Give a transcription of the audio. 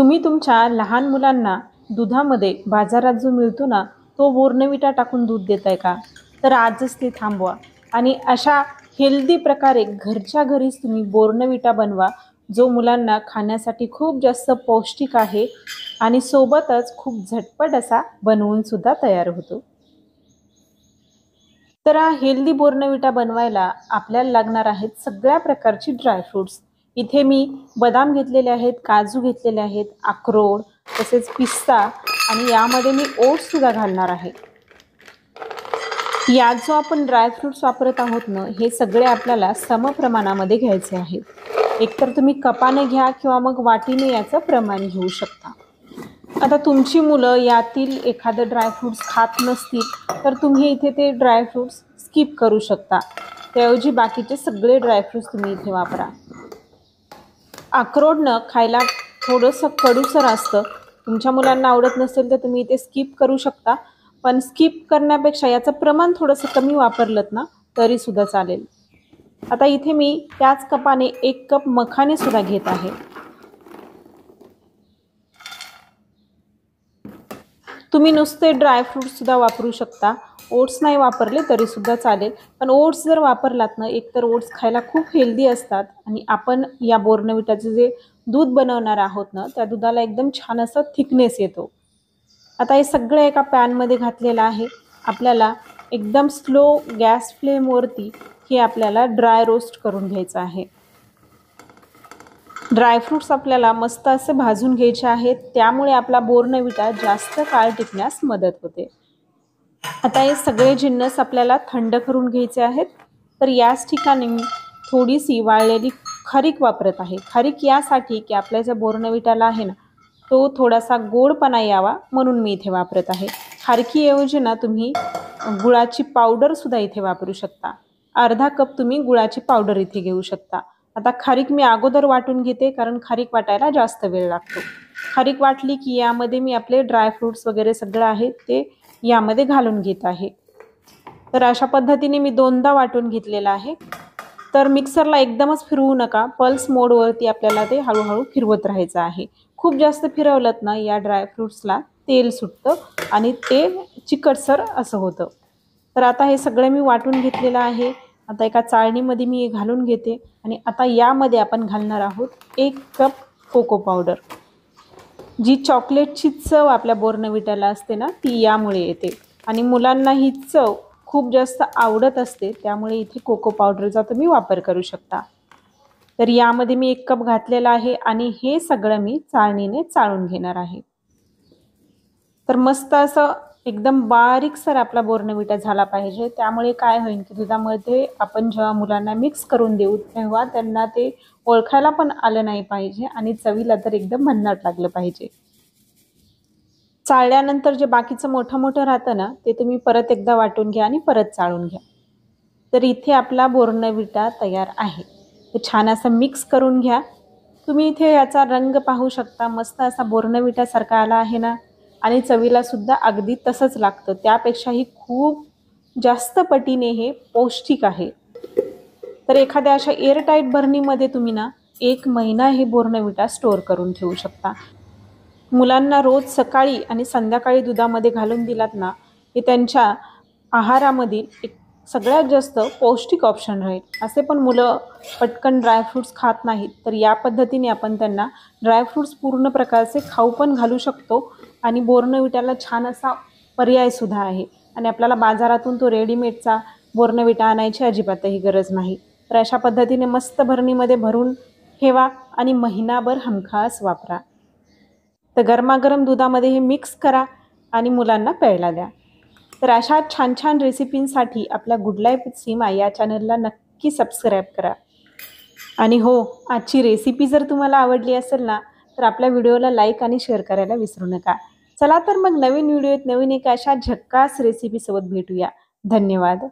तुम्ही तुमच्या लहान मुलांना दुधामध्ये बाजारात जो मिळतो ना, तो बोर्नविटा टाकून दूध देताय का? तर आजच ते थांबवा आणि अशा हेल्दी प्रकारे घरच्या घरीच तुम्ही बोर्नविटा बनवा, जो मुलांना खाण्यासाठी खूप जास्त पौष्टिक आहे आणि सोबतच खूप झटपट असा बनवून सुद्धा तयार होतो. तर हा हेल्दी बोर्नविटा बनवायला आपल्याला लागणार आहेत सगळ्या प्रकारची ड्रायफ्रुट्स. इथे मी बदाम घेतलेले आहेत, काजू घेतलेले आहेत, अक्रोड, तसेच पिस्ता आणि यामध्ये मी ओट्स सुद्धा घालणार आहे. यात जो आपण ड्रायफ्रुट्स वापरत आहोत ना, हे सगळे आपल्याला समप्रमाणामध्ये घ्यायचे आहेत. एकतर तुम्ही कपाने घ्या किंवा मग वाटीने याचं प्रमाण घेऊ शकता. आता तुमची मुलं यातील एखादं ड्रायफ्रुट्स खात नसतील तर तुम्ही इथे ते ड्रायफ्रुट्स स्किप करू शकता. त्याऐवजी बाकीचे सगळे ड्रायफ्रुट्स तुम्ही इथे वापरा. अक्रोडनं खायला थोडंसं कडूसर असतं. तुमच्या मुलांना आवडत नसेल तर तुम्ही इथे स्किप करू शकता, पण स्किप करण्यापेक्षा याचं प्रमाण थोडंसं कमी वापरलं ना तरी सुद्धा चालेल. आता इथे मी त्याच कपाने 1 कप मखाने सुद्धा घेत आहे. तुम्ही नुसते ड्रायफ्रुट्स सुद्धा वापरू शकता. ओट्स नाही वापरले तरी सुद्धा चालेल, पण ओट्स जर वापरलात ना, एकतर ओट्स खायला खूप हेल्दी असतात आणि आपण या बोर्नविटाचे जे दूध बनवणार आहोत ना, त्या दुधाला एकदम छान असं थिकनेस येतो. आता हे सगळं एका पॅनमध्ये घातलेलं आहे. आपल्याला एकदम स्लो गॅस फ्लेमवरती हे आपल्याला ड्राय रोस्ट करून घ्यायचं आहे. ड्रायफ्रुट्स आपल्याला मस्त असे भाजून घ्यायचे आहेत, त्यामुळे आपला बोर्नविटा जास्त काळ टिकण्यास मदत होते. आता हे सगळे जिन्नस आपल्याला थंड करून घ्यायचे आहेत. तर याच ठिकाणी मी थोडीशी वाळलेली खारीक वापरत आहे. खारीक यासाठी की आपल्या ज्या बोर्नविटाला आहे ना, तो थोडासा गोडपणा यावा म्हणून मी इथे वापरत आहे. खारकीऐवजी ना तुम्ही गुळाची पावडर सुद्धा इथे वापरू शकता. अर्धा कप तुम्ही गुळाची पावडर इथे घेऊ शकता. आता खारीक मी अगोदर वाटून घेते, कारण खारीक वाटायला जास्त वेळ लागतो. खारीक वाटली की यामध्ये मी आपले ड्रायफ्रुट्स वगैरे सगळं आहे ते यामध्ये घालून घेत आहे. तर अशा पद्धतीने मी 2दा वाटून घेतलेलं आहे. तर मिक्सरला एकदमच फिरवू नका, पल्स मोडवरती आपल्याला ते हळूहळू फिरवत राहायचं आहे. खूप जास्त फिरवलं ना या ड्रायफ्रुट्सला तेल सुटतं आणि ते चिकटसर असं होतं. तर आता हे सगळं मी वाटून घेतलेलं आहे. आता एका चाळणीमध्ये मी हे घालून घेते आणि आता यामध्ये आपण घालणार आहोत 1 कप कोको पावडर. जी चॉकलेटची चव आपल्या बोर्नविटाला असते ना, ती यामुळे येते आणि मुलांना ही चव खूप जास्त आवडत असते, त्यामुळे इथे कोको पावडरचा तुम्ही वापर करू शकता. तर यामध्ये मी 1 कप घातलेला आहे आणि हे सगळं मी चाळणीने चाळून घेणार आहे. तर मस्त असं एकदम बारीकसर आपला बोर्नविटा झाला पाहिजे. त्यामुळे काय होईल की दुधामध्ये आपण जेव्हा मुलांना मिक्स करून देऊ तेव्हा त्यांना ते ओळखायला पण आलं नाही पाहिजे आणि चवीला तर एकदम भन्नाट लागलं पाहिजे. चाळल्यानंतर जे बाकीचं मोठं राहतं ना, ते तुम्ही परत एकदा वाटून घ्या आणि परत चाळून घ्या. तर इथे आपला बोर्नविटा तयार आहे. ते छान असं मिक्स करून घ्या. तुम्ही इथे याचा रंग पाहू शकता, मस्त असा बोर्नविटासारखा आला आहे ना आणि चवीला सुद्धा अगदी तसंच लागतं. त्यापेक्षाही खूप जास्त पटीने हे पौष्टिक आहे. तर एखाद्या अशा एअरटाईट बरणीमध्ये तुम्ही ना 1 महिना हे बोर्नविटा स्टोअर करून ठेवू शकता. मुलांना रोज सकाळी आणि संध्याकाळी दुधामध्ये घालून दिलात ना, हे त्यांच्या आहारामधील एक सगळ्यात जास्त पौष्टिक ऑप्शन राहील. असे पण मुलं पटकन ड्रायफ्रुट्स खात नाहीत, तर या पद्धतीने आपण त्यांना ड्रायफ्रुट्स पूर्ण प्रकारचे खाऊ पण घालू शकतो आणि बोर्नविटाला छान असा पर्यायसुद्धा आहे आणि आपल्याला बाजारातून तो रेडीमेडचा बोर्नविटा आणायची अजिबातही गरज नाही. तर अशा पद्धतीने मस्त भरणीमध्ये भरून ठेवा आणि महिनाभर हमखास वापरा. तर गरमागरम दुधामध्ये हे मिक्स करा आणि मुलांना प्यायला द्या. तर अशा छान छान रेसिपींसाठी आपल्या गुड लाईफ विथ सीमा या चॅनलला नक्की सबस्क्राईब करा. आणि हो, आजची रेसिपी जर तुम्हाला आवडली असेल ना, तर आपल्या व्हिडिओला लाईक आणि शेअर करायला विसरू नका. चला तर मग नवीन व्हिडिओत नवीन एका अशा झक्कास रेसिपीसोबत भेटूया. धन्यवाद.